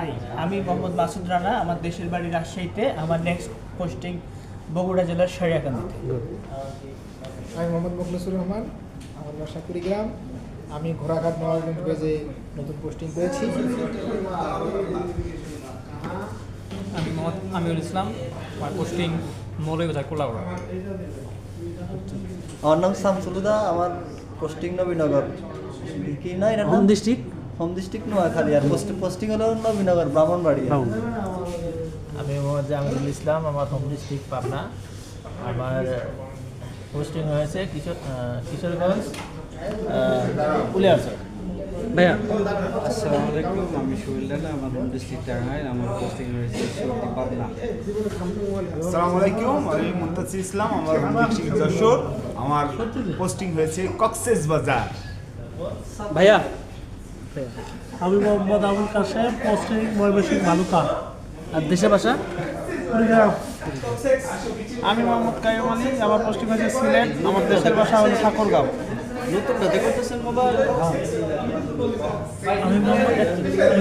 High, আমি মোহাম্মদ মাসুদ রানা। আমার দেশের বাড়ি রাজশাহীতে। আমার নেক্সট পোস্টিং বগুড়া জেলার সারিয়াকান্দিতে। আমি মোহাম্মদ মুখলিসুর রহমান, আমার বাসা কুড়িগ্রাম। আমি ঘোড়াঘাট নবাবগঞ্জ বেজে নতুন পোস্টিং পেয়েছি। আমি মোহাম্মদ আমিরুল ইসলাম, আমার পোস্টিং মৌলভীবাজার কোলাউড়া। আমার নাম শামসুলুদা, আমার পোস্টিং নবীনগর। কি না এটা হোম ডিস্ট্রিক্ট নোয়াখালী, আর পোস্টিং হলো নবীনগর ব্রাহ্মণবাড়িয়া। আমি মোহাম্মদ জামিরুল ইসলাম, আমার হোম ডিস্ট্রিক্ট পাবনা। আমার পোস্টিং হয়েছে কিশোরগঞ্জ উলিয়ারচর। ভাইয়া আসসালামু আলাইকুম, আমি সুহিল রানা, আমার হোম ডিস্ট্রিক্ট টাঙ্গাইল, আমার পোস্টিং হয়েছে সত্যি পাবনা। আসসালামু আলাইকুম, আমি মুনতাসির ইসলাম, আমার হোম ডিস্ট্রিক্ট যশোর, আমার পোস্টিং হয়েছে কক্সেস বাজার। ভাইয়া আমি মোহাম্মদ আবুল কাশেম, পোস্টিং ময়মনসিংহ ভালুকা। আর দেশের ভাষা কুড়িগ্রাম। আমি মোহাম্মদ কাইয়ুম আলী, আমার পোস্টিং হয়েছে সিলেট। আমার দেশের ভাষা হলো ঠাকুরগাঁও। আমি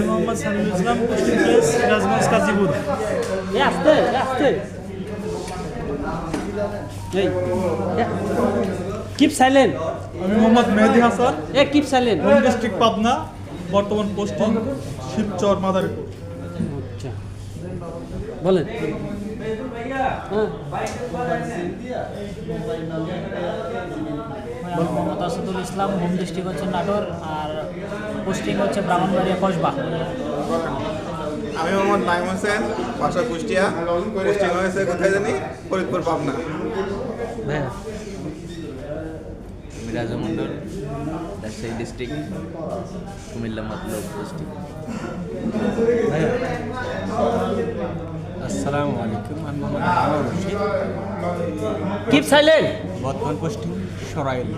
মোহাম্মদ সামিউল ইসলাম, পোস্টিং প্লেস সিরাজগঞ্জ কাজীপুর। আস্তে আস্তে কিপ সাইলেন্ট। আমি Mohammad Mehedi Hasan, keep silent. Home district Pabna, বর্তমান পোস্টিং শিবচর মাদারীপুর। আচ্ছা বলেন। মোহাম্মদ আসাদুল ইসলাম, হোম ডিস্ট্রিক্ট হচ্ছে নাটোর, আর পোস্টিং হচ্ছে ব্রাহ্মণবাড়িয়া কসবা। আমি মোহাম্মদ নাইম হোসেন, বাসা কুষ্টিয়া, পোস্টিং হয়েছে কোথায় জানি, ফরিদপুর পাবনা। ভাইয়া আমি রাজা মণ্ডল, রাজশাহী ডিস্ট্রিক্ট, কুমিল্লা মতলব পোস্টিং। ভাইয়া আসসালামু আলাইকুম, আমি মোহাম্মদ আনোয়ার রশিদ, কিপ সাইলেন্ট। বর্তমান পোস্টিং সরাইল।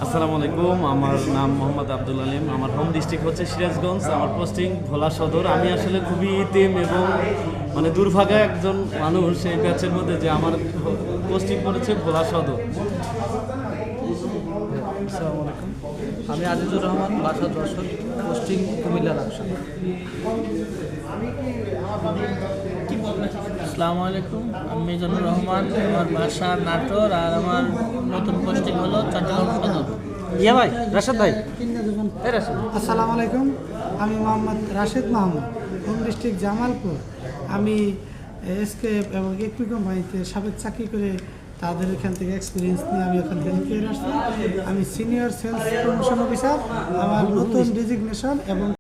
আসসালামু আলাইকুম, আমার নাম মোহাম্মদ আব্দুল আলিম, আমার হোম ডিস্ট্রিক্ট হচ্ছে সিরাজগঞ্জ, আমার পোস্টিং ভোলা সদর। আমি আসলে খুবই ইতিম এবং দুর্ভাগা একজন মানুষ সেই ব্যাচের মধ্যে যে আমার পোস্টিং পড়েছে ভোলা সদর। আসসালামু আলাইকুম, আমি আজিজুর রহমান, বাসা যশোর, পোস্টিং কুমিল্লা লাকসাম। আসসালামু আলাইকুম, আমি মিজানুর রহমান, আমার বাসা নাটোর, আর আমার নতুন পোস্টিং হলো চট্টগ্রাম সদর। ইয়া ভাই, রাশেদ ভাই। এই রাশেদ। আসসালামু আলাইকুম, আমি মোহাম্মদ রাশেদ মাহমুদ, হোম ডিস্ট্রিক্ট জামালপুর। আমি এসকেএফ এবং একটি কোম্পানিতে সাবেক চাকরি করে তাদের এখান থেকে এক্সপিরিয়েন্স নিয়ে আমি ওখান থেকে ফিরে আসছি। আমি সিনিয়র সেলস প্রমোশন অফিসার। আমার নতুন ডেজিগনেশন এবং